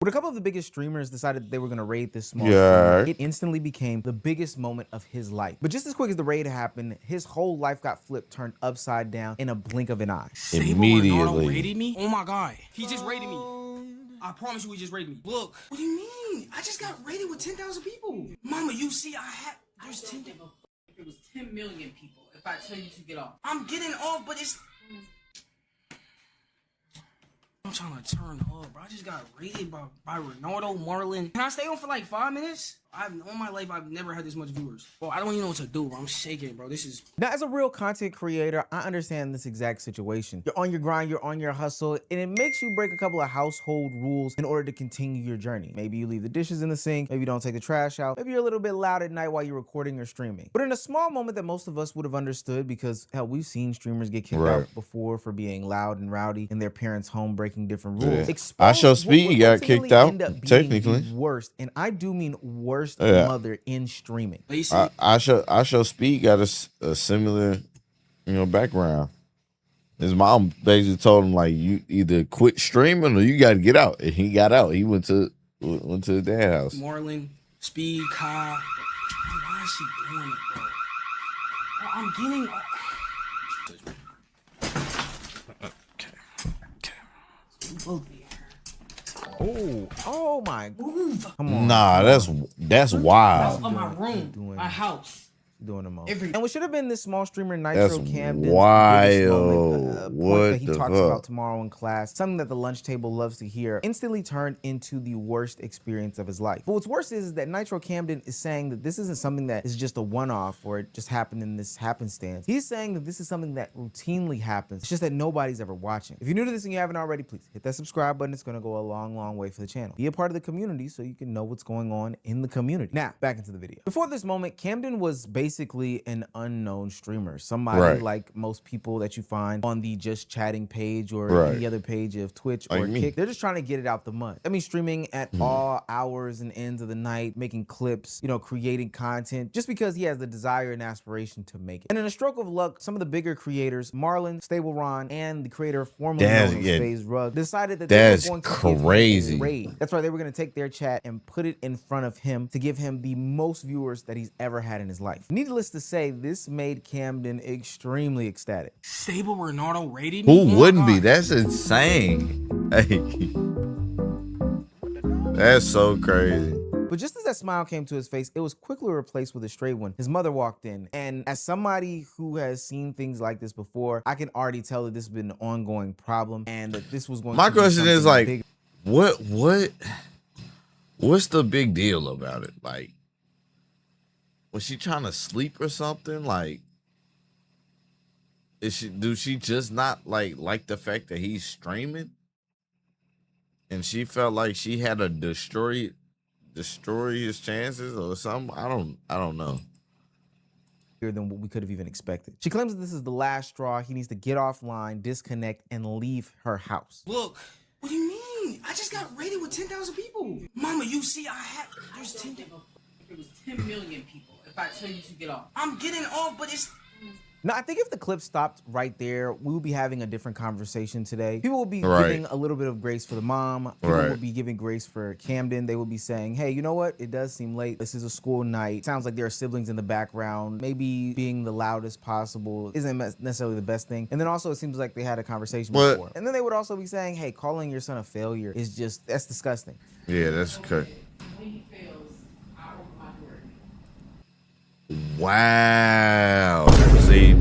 When a couple of the biggest streamers decided that they were going to raid this small streamer, it instantly became the biggest moment of his life. But just as quick as the raid happened, his whole life got flipped, turned upside down in a blink of an eye. Immediately. Raided me? Oh my god. He just raided me. I promise you he just raided me. Look. What do you mean? I just got raided with 10,000 people. Mama, you see I had... There's 10... If it was 10 million people, if I tell you to get off. I'm getting off, but it's... I'm trying to turn up, bro. I just got raided by Ronaldo, Marlon. Can I stay on for like 5 minutes? All my life, I've never had this much viewers. Bro, I don't even know what to do, bro. I'm shaking, bro. This is... Now, as a real content creator, I understand this exact situation. You're on your grind, you're on your hustle, and it makes you break a couple of household rules in order to continue your journey. Maybe you leave the dishes in the sink, maybe you don't take the trash out, maybe you're a little bit loud at night while you're recording or streaming. But in a small moment that most of us would have understood, because hell, we've seen streamers get kicked out before for being loud and rowdy in their parents' home, breaking different rules. I Show Speed got kicked out, technically. Worst, and I do mean worst mother in streaming. I Show Speed got a similar, background. His mom basically told him, like, you either quit streaming or you got to get out. And he got out. He went to his dad's house. Marlon, Speed, Kyle. Why is she doing it, bro? I'm getting... Okay. Oh my! Move. Come on. Nah, that's wild. Out of my room, my house. Doing the most. And what should have been this small streamer Nitro Camden. Wild. What that he talks about tomorrow in class, something that the lunch table loves to hear, instantly turned into the worst experience of his life. But what's worse is that Nitro Camden is saying that this isn't something that is just a one-off or it just happened in this happenstance. He's saying that this is something that routinely happens. It's just that nobody's ever watching. If you're new to this and you haven't already, please hit that subscribe button. It's gonna go a long, long way for the channel. Be a part of the community so you can know what's going on in the community. Now, back into the video. Before this moment, Camden was basically an unknown streamer. Somebody like most people that you find on the Just Chatting page or any other page of Twitch or Kick. They're just trying to get it out the mud. I mean, streaming at all hours and ends of the night, making clips, creating content, just because he has the desire and aspiration to make it. And in a stroke of luck, some of the bigger creators, Marlon, Stable Ron, and the creator formerly known as FaZe Rug, decided that they were going to give him a raid. That's right, they were going to take their chat and put it in front of him to give him the most viewers that he's ever had in his life. Needless to say, this made Camden extremely ecstatic. Stable Ronaldo rated me? Who wouldn't be? That's insane. Hey, that's so crazy. But just as that smile came to his face, it was quickly replaced with a straight one. His mother walked in, and as somebody who has seen things like this before, I can already tell that this has been an ongoing problem and that this was going to be question is like, big. What's the big deal about it? Like, was she trying to sleep or something? Like, do she just not like the fact that he's streaming? And she felt like she had to destroy his chances or something? I don't know. Than what we could have even expected. She claims that this is the last straw. He needs to get offline, disconnect, and leave her house. Look, what do you mean? I just got raided with 10,000 people. Mama, you see there's 10... If it was 10 million people, if I tell you to get off. I'm getting off, but it's... No, I think if the clip stopped right there, we would be having a different conversation today. People would be giving a little bit of grace for the mom. People would be giving grace for Camden. They would be saying, hey, you know what? It does seem late. This is a school night. Sounds like there are siblings in the background. Maybe being the loudest possible isn't necessarily the best thing. And then also it seems like they had a conversation before. And then they would also be saying, hey, calling your son a failure is just, that's disgusting. Yeah, that's correct. Wow. See,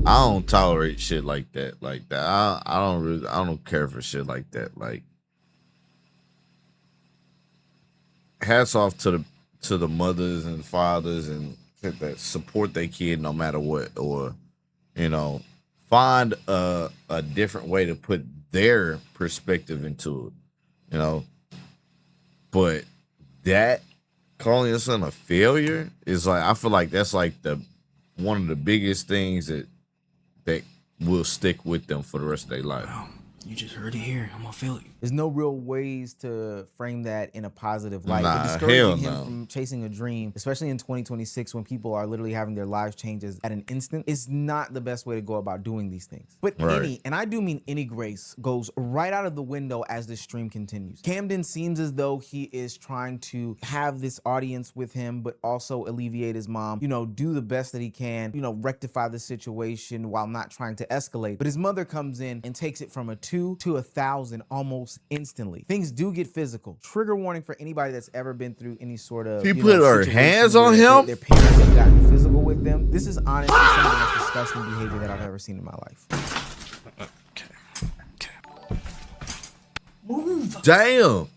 I don't tolerate shit like that. I don't care for shit like that. Like, hats off to the mothers and fathers and that support their kid no matter what, or find a different way to put their perspective into it. But that calling your son a failure is like, I feel like that's like one of the biggest things that will stick with them for the rest of their life. Wow, you just heard it here. I'm a failure. There's no real ways to frame that in a positive light. But Nah, discouraging hell him no. from chasing a dream, especially in 2026 when people are literally having their lives changes at an instant, is not the best way to go about doing these things. But Right. and I do mean any grace, goes right out of the window as this stream continues. Camden seems as though he is trying to have this audience with him, but also alleviate his mom, you know, do the best that he can, you know, rectify the situation while not trying to escalate. But his mother comes in and takes it from a 2 to 1,000 almost instantly. Things do get physical. Trigger warning for anybody that's ever been through any sort of, She put her situation hands where on him? their parents have gotten physical with them. This is honestly some of the most disgusting behavior that I've ever seen in my life. Move Damn.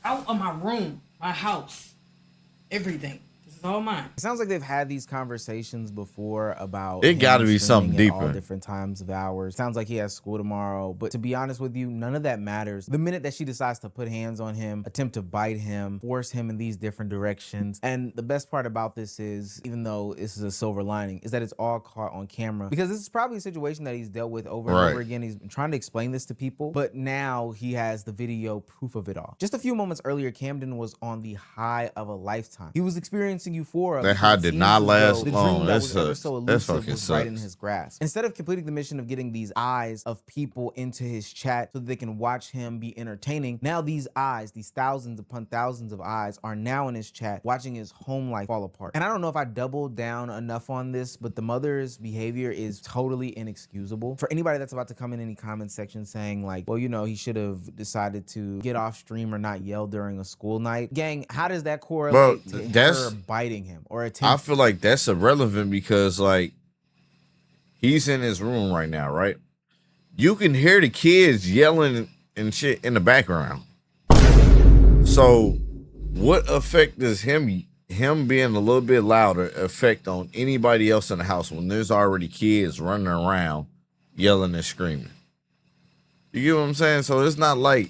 out of my room, my house, everything. This is all mine. It sounds like they've had these conversations before about It gotta him be something streaming at all deeper. different times of hours. Sounds like he has school tomorrow, but to be honest with you, none of that matters. The minute that she decides to put hands on him, attempt to bite him, force him in these different directions, and the best part about this is, even though this is a silver lining, is that it's all caught on camera, because this is probably a situation that he's dealt with over and over again. He's been trying to explain this to people, but now he has the video proof of it all. Just a few moments earlier, Camden was on the high of a lifetime. He was experiencing euphoria. That high did not last The long. dream that was That ever sucks. so That elusive fucking was right in sucks. his grasp. Instead of completing the mission of getting these eyes of people into his chat so that they can watch him be entertaining, now these eyes, these thousands upon thousands of eyes, are now in his chat watching his home life fall apart. And I don't know if I doubled down enough on this, but the mother's behavior is totally inexcusable. For anybody that's about to come in any comment section saying like, well, you know, he should have decided to get off stream or not yell during a school night. Gang, how does that correlate to her biting him or attempting? I feel like that's irrelevant because like he's in his room right now, right? You can hear the kids yelling and shit in the background. So what effect does him being a little bit louder affect on anybody else in the house when there's already kids running around yelling and screaming? You get what I'm saying? So it's not like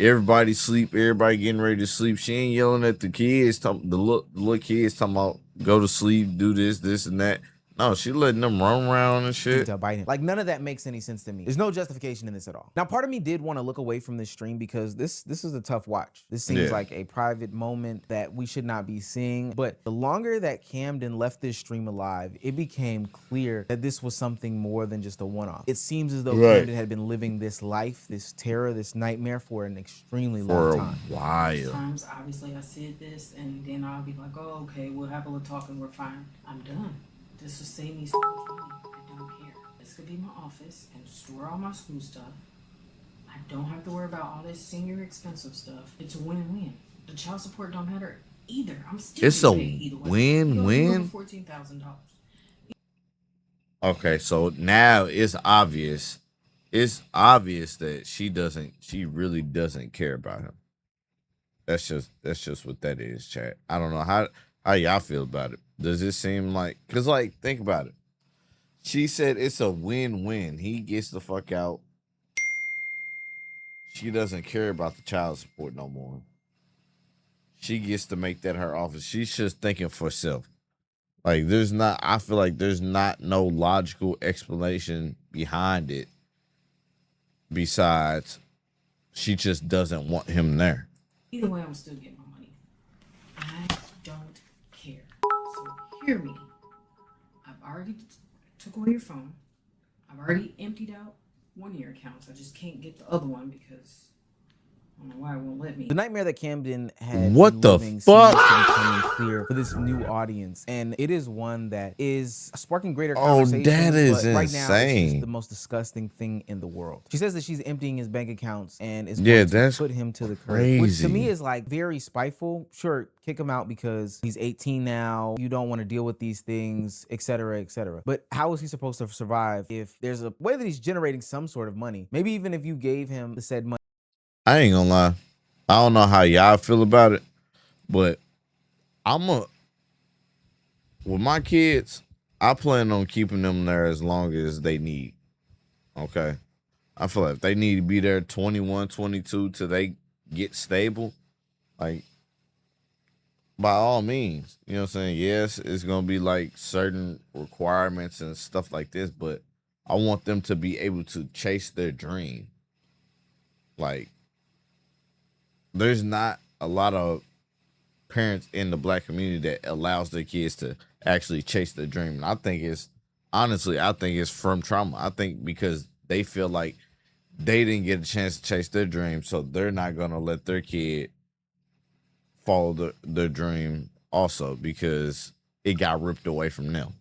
everybody sleep, everybody getting ready to sleep. She ain't yelling at the kids, the little kids talking about go to sleep, do this and that. No, she letting them run around and shit. To bite him. Like, none of that makes any sense to me. There's no justification in this at all. Now, part of me did want to look away from this stream because this is a tough watch. This seems like a private moment that we should not be seeing. But the longer that Camden left this stream alive, it became clear that this was something more than just a one-off. It seems as though Camden had been living this life, this terror, this nightmare for an extremely long time. For a while. Times, obviously, I said this, and then I'll be like, oh, okay, we'll have a little talk and we're fine. I'm done. This will save me so much money. I don't care. This could be my office and store all my school stuff. I don't have to worry about all this senior expensive stuff. It's a win-win. The child support don't matter either. I'm still It's a paid either way. win-win. $14,000. Okay, so now it's obvious. It's obvious that she really doesn't care about him. That's just what that is, chat. I don't know how y'all feel about it. Does it seem like, cause like think about it. She said it's a win-win. He gets the fuck out. She doesn't care about the child support no more. She gets to make that her office. She's just thinking for herself. Like I feel like there's not no logical explanation behind it besides she just doesn't want him there. Either way, I'm still getting my money. I don't care. So hear me. I've already took away your phone. I've already emptied out one of your accounts. I just can't get the other one because I don't know why it won't let me. The nightmare that Camden had What the living fuck? seems to be becoming clear for this new audience, and it is one that is sparking greater conversations. That is but right now, it's insane. just the most disgusting thing in the world. She says that she's emptying his bank accounts and is Yeah, going to that's put him to the curb, which to me crazy. is like very spiteful. Sure, kick him out because he's 18 now. You don't want to deal with these things, etc., etc. But how is he supposed to survive if there's a way that he's generating some sort of money? Maybe even if you gave him the said money. I ain't gonna lie. I don't know how y'all feel about it, but with my kids, I plan on keeping them there as long as they need. Okay. I feel like if they need to be there 21, 22 till they get stable, like by all means, you know what I'm saying? Yes, it's gonna be like certain requirements and stuff like this, but I want them to be able to chase their dream. Like, there's not a lot of parents in the black community that allows their kids to actually chase their dream. And I think it's honestly, I think it's from trauma. I think because they feel like they didn't get a chance to chase their dream, so they're not gonna let their kid follow their dream also because it got ripped away from them.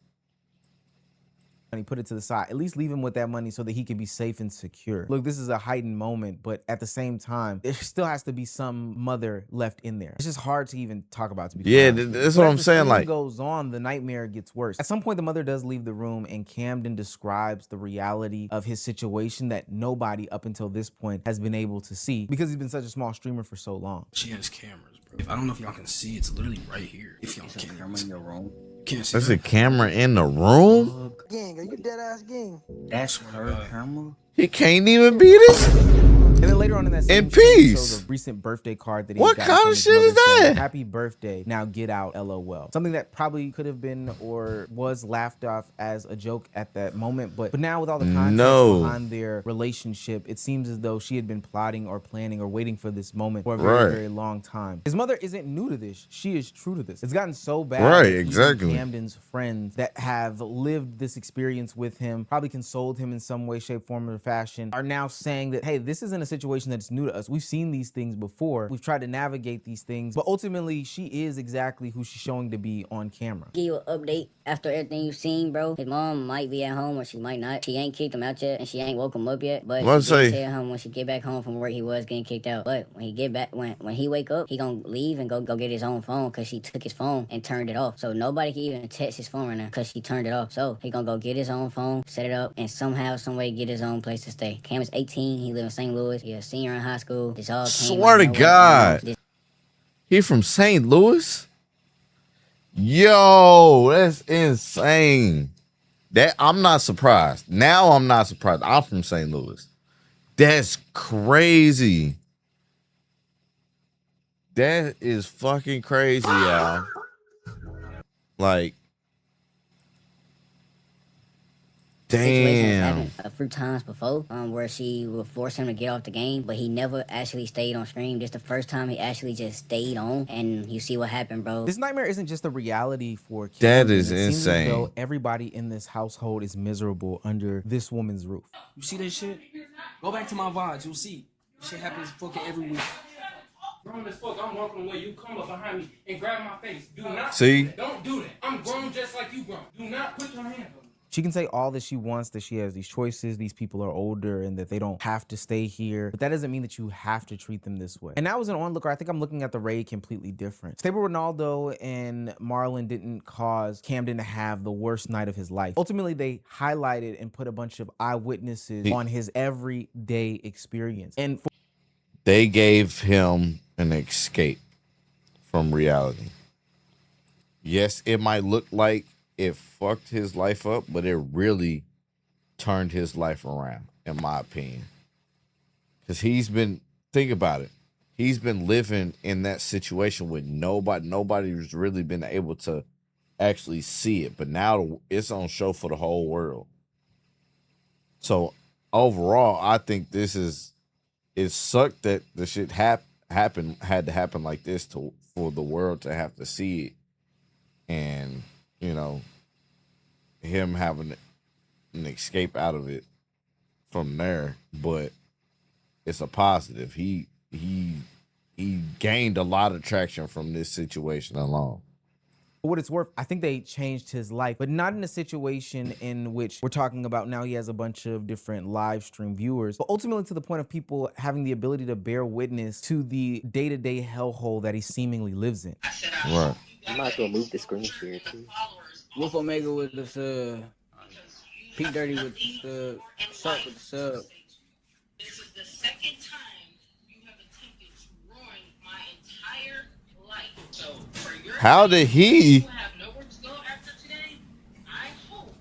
And he put it to the side. At least leave him with that money so that he can be safe and secure. Look, this is a heightened moment, but at the same time, there still has to be some mother left in there. It's just hard to even talk about. To be Yeah, honest. that's But what as I'm the saying. scene Like, goes on, the nightmare gets worse. At some point, the mother does leave the room, and Camden describes the reality of his situation that nobody up until this point has been able to see because he's been such a small streamer for so long. She has cameras, bro. If I don't know if y'all can see, it's literally right here. If y'all can. Camera in your room. Can't see there's that. a camera in the room. Gang, are you dead ass gang? That's her camera. He can't even beat this. And then later on in that same In scene, he peace. shows a recent birthday card that he What got kind from of his shit is mother saying, that? "Happy birthday, now get out, LOL." Something that probably could have been or was laughed off as a joke at that moment, but now with all the context behind their relationship, it seems as though she had been plotting or planning or waiting for this moment for a very, very long time. His mother isn't new to this. She is true to this. It's gotten so bad that even Camden's friends that have lived this experience with him, probably consoled him in some way, shape, form, or fashion, are now saying that, hey, this isn't a situation that's new to us. We've seen these things before. We've tried to navigate these things, but ultimately she is exactly who she's showing to be on camera. Give you an update after everything you've seen, bro. His mom might be at home or she might not. She ain't kicked him out yet and she ain't woke him up yet. But she did tell him when she get back home from where he was getting kicked out. But when he get back, when he wake up, he gonna leave and go get his own phone because she took his phone and turned it off. So nobody can even text his phone right now because she turned it off. So he gonna go get his own phone, set it up, and somehow, some way get his own place to stay. Cam is 18. He live in St. Louis. He a senior in high school. This all came Swear to God. He from St. Louis? Yo, that's insane. That I'm not surprised. Now I'm not surprised. I'm from St. Louis. That's crazy. That is fucking crazy, y'all. Like, damn. Happened a few times before, where she would force him to get off the game, but he never actually stayed on stream. Just the first time he actually just stayed on, and you see what happened, bro. This nightmare isn't just a reality for Camden. That is it seems insane. as though everybody in this household is miserable under this woman's roof. You see this shit? Go back to my VODs. You'll see. Shit happens fucking every week. Grown as fuck. I'm walking away. You come up behind me and grab my face. Do not. See? Don't do that. I'm grown just like you grown. Do not put your hands on me. She can say all that she wants, that she has these choices, these people are older, and that they don't have to stay here. But that doesn't mean that you have to treat them this way. And now as an onlooker, I think I'm looking at the raid completely different. Stable Ronaldo and Marlon didn't cause Camden to have the worst night of his life. Ultimately, they highlighted and put a bunch of eyewitnesses on his everyday experience. And They gave him an escape from reality. Yes, it might look like it fucked his life up, but it really turned his life around, in my opinion. Because think about it, he's been living in that situation with nobody's really been able to actually see it, but now it's on show for the whole world. So overall, I think it sucked that the shit had to happen like this for the world to have to see it. And, you know, him having an escape out of it from there, but it's a positive. He gained a lot of traction from this situation alone. For what it's worth, I think they changed his life, but not in a situation in which we're talking about now he has a bunch of different live stream viewers, but ultimately to the point of people having the ability to bear witness to the day-to-day hellhole that he seemingly lives in. Right. You might as well move the screen share too. Wolf Omega with the sub. Pete Dirty with the Shark with the sub. This is the second time you have attempted to ruin my entire life. So for your How did he? who have nowhere to go after today, I hope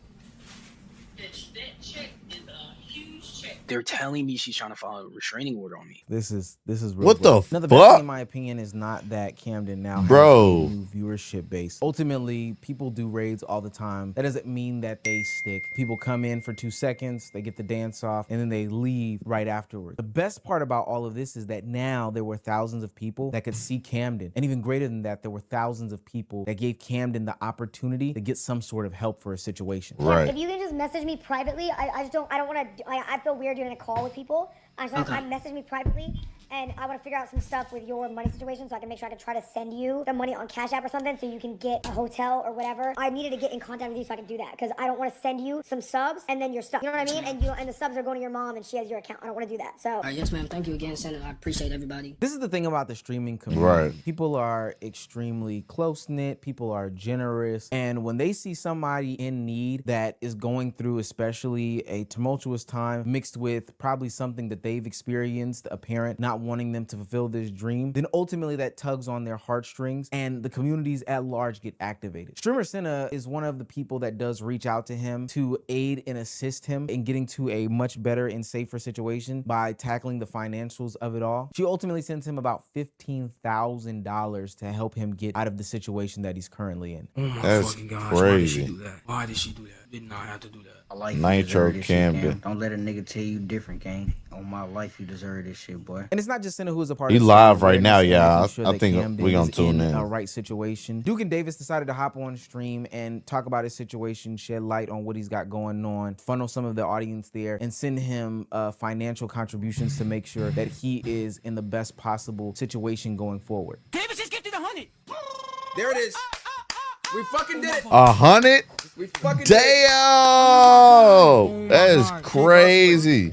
that check is a huge check. They're telling me she's trying to file a restraining order on me. This is real. What the Now, the best thing fuck? in my opinion is not that Camden now has Bro. a new viewership base. Ultimately, people do raids all the time. That doesn't mean that they stick. People come in for 2 seconds, they get the dance off, and then they leave right afterward. The best part about all of this is that now there were thousands of people that could see Camden. And even greater than that, there were thousands of people that gave Camden the opportunity to get some sort of help for a situation. Right. If you can just message me privately, I don't want to, I feel weird doing a call with people. I message me privately, and I want to figure out some stuff with your money situation so I can make sure I can try to send you the money on Cash App or something so you can get a hotel or whatever. I needed to get in contact with you so I can do that because I don't want to send you some subs and then your stuff. You know what I mean? And the subs are going to your mom and she has your account. I don't want to do that. So. Yes, ma'am. Thank you again, Senator. I appreciate everybody. This is the thing about the streaming community. Right. People are extremely close-knit. People are generous. And when they see somebody in need that is going through especially a tumultuous time mixed with probably something that they've experienced, a parent not wanting them to fulfill this dream, then ultimately that tugs on their heartstrings and the communities at large get activated. Streamer Senna is one of the people that does reach out to him to aid and assist him in getting to a much better and safer situation by tackling the financials of it all. She ultimately sends him about $15,000 to help him get out of the situation that he's currently in. Oh my That's fucking gosh, crazy. why did she do that? Why did she do that? Did not have to do that. I like Nitro Camden. Don't let a nigga tell you different, gang. On my life, you deserve this shit, boy. And it's not just Senna who is a part He of the live stream right now, awareness and y'all. making sure I that think Camden we gonna is tune in. a right situation. Duke and Davis decided to hop on stream and talk about his situation, shed light on what he's got going on, funnel some of the audience there, and send him financial contributions to make sure that he is in the best possible situation going forward. Davis just gifted 100. There it is. We fucking did it. 100? We fucking Damn! did it. That is God. crazy.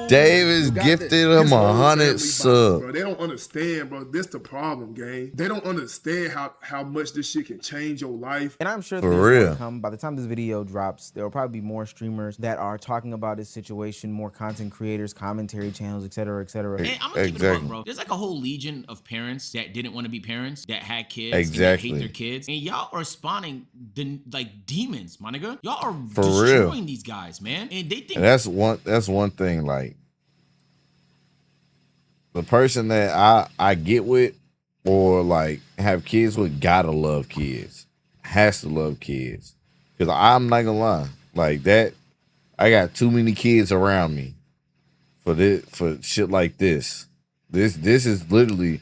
Davis gifted him 100 subs. Bro, they don't understand, bro. This the problem, gang. They don't understand how much this shit can change your life. And I'm sure For things real. will come. By the time this video drops, there will probably be more streamers that are talking about this situation, more content creators, commentary channels, etc., etc. And I'm gonna keep it a Exactly. buck, bro. There's like a whole legion of parents that didn't want to be parents, that had kids, Exactly. and that hate their kids, and y'all are spawning like demons, my nigga. Y'all are For destroying real. these guys, man, and they think And that's one thing, like the person that I get with or like have kids with gotta love kids. Has to love kids. Cause I'm not gonna lie. Like that, I got too many kids around me for shit like this. This is literally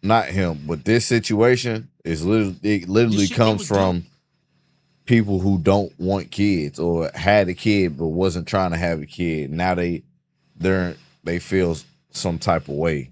not him, but this situation is literally shit they comes was from people who don't want kids or had a kid but wasn't trying to have a kid. Now they feel some type of way,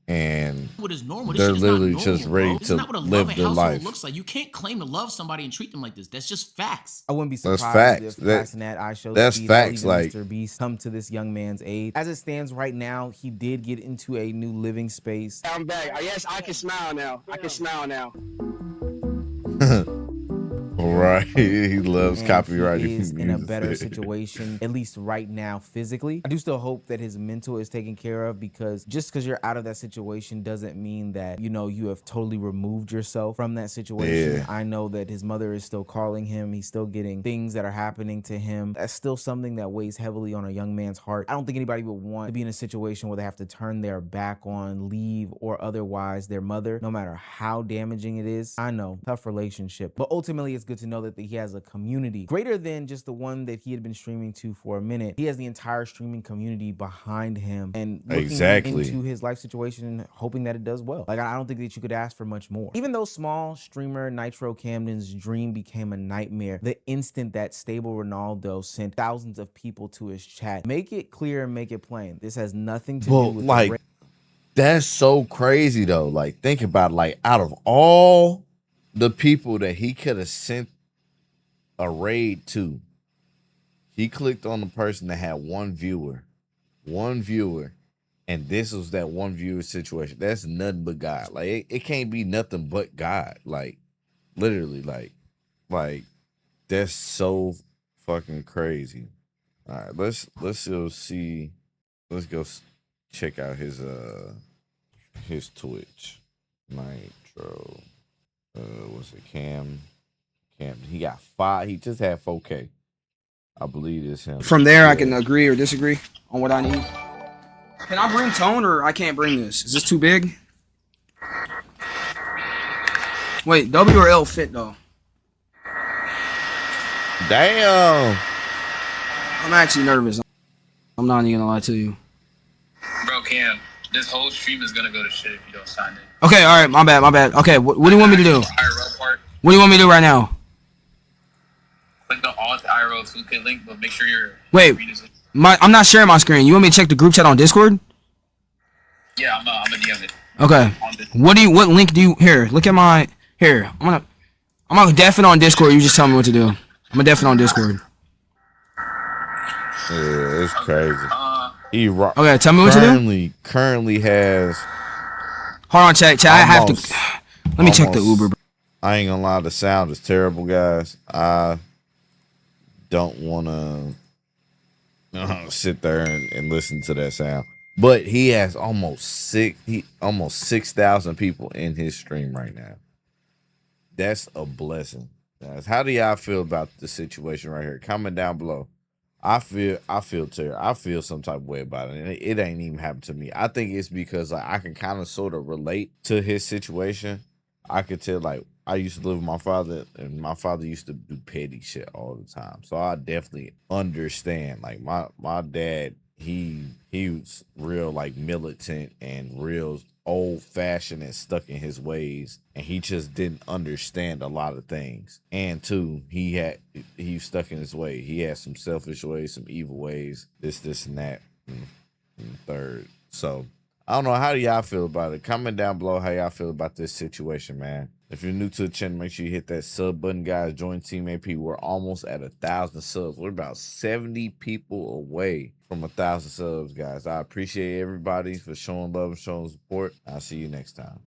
and what is normal. This they're shit is not literally normal, just ready bro. This to is not what a live loving their household life. looks like. You can't claim to love somebody and treat them like this. That's just facts. I wouldn't be That's surprised facts. if That- Tyson at I Show that's Speed facts, or even like- Mr. Beast come to this young man's aid. As it stands right now, he did get into a new living space. I'm back. Yes, I can smile now. I can smile now. Right, he loves And copyrighted he is in a music. better situation, at least right now, physically. I do still hope that his mental is taken care of, because just because you're out of that situation doesn't mean that, you know, you have totally removed yourself from that situation. Yeah. I know that his mother is still calling him. He's still getting things that are happening to him. That's still something that weighs heavily on a young man's heart. I don't think anybody would want to be in a situation where they have to turn their back on, leave, or otherwise their mother, no matter how damaging it is. I know, tough relationship, but ultimately it's good to know that he has a community greater than just the one that he had been streaming to for a minute. He has the entire streaming community behind him and looking Exactly. into his life situation, hoping that it does well. Like, I don't think that you could ask for much more. Even though small streamer Nitro Camden's dream became a nightmare the instant that Stable Ronaldo sent thousands of people to his chat, make it clear and make it plain, this has nothing to do But with like, that's so crazy though. Like, think about it, like, out of all the people that he could have sent a raid to, he clicked on the person that had one viewer, and this was that one viewer situation. That's nothing but God. Like, it can't be nothing but God. Like, literally, like that's so fucking crazy. All right, let's go see. Let's go check out his Twitch. Nitro. What's it? Camden. He got 5. He just had 4K. I believe it's him. From there, I can agree or disagree on what I need. Can I bring tone or I can't bring this? Is this too big? Wait, W or L fit though? Damn. I'm actually nervous. I'm not even gonna lie to you. Bro, Cam, this whole stream is gonna go to shit if you don't sign it. Okay, all right, my bad. Okay, what do you want me to do? What do you want me to do right now? Click the Alt IRL toolkit link, but make sure you're. Wait, I'm not sharing my screen. You want me to check the group chat on Discord? Yeah, I'm a DM it. Okay. What link do you here? Look at my here. I'm gonna def it on Discord. You just tell me what to do. I'm gonna def it on Discord. Yeah, it's crazy. Okay, tell me what to do. Currently has. Hold on, chat. I have to. Let me check the Uber. Bro. I ain't gonna lie, the sound is terrible, guys. I don't want to sit there and listen to that sound. But he has almost 6,000 people in his stream right now. That's a blessing, guys. How do y'all feel about the situation right here? Comment down below. I feel terrible. I feel some type of way about it. And it ain't even happened to me. I think it's because like I can kind of sort of relate to his situation. I could tell like I used to live with my father, and my father used to do petty shit all the time. So I definitely understand. Like my dad, he was real like militant and real old fashioned and stuck in his ways, and he just didn't understand a lot of things. And two, he was stuck in his way. He had some selfish ways, some evil ways, this and that, and third. So I don't know. How do y'all feel about it? Comment down below how y'all feel about this situation, man. If you're new to the channel, make sure you hit that sub button, guys. Join Team AP. We're almost at 1,000 subs. We're about 70 people away from 1,000 subs, guys. I appreciate everybody for showing love and showing support. I'll see you next time.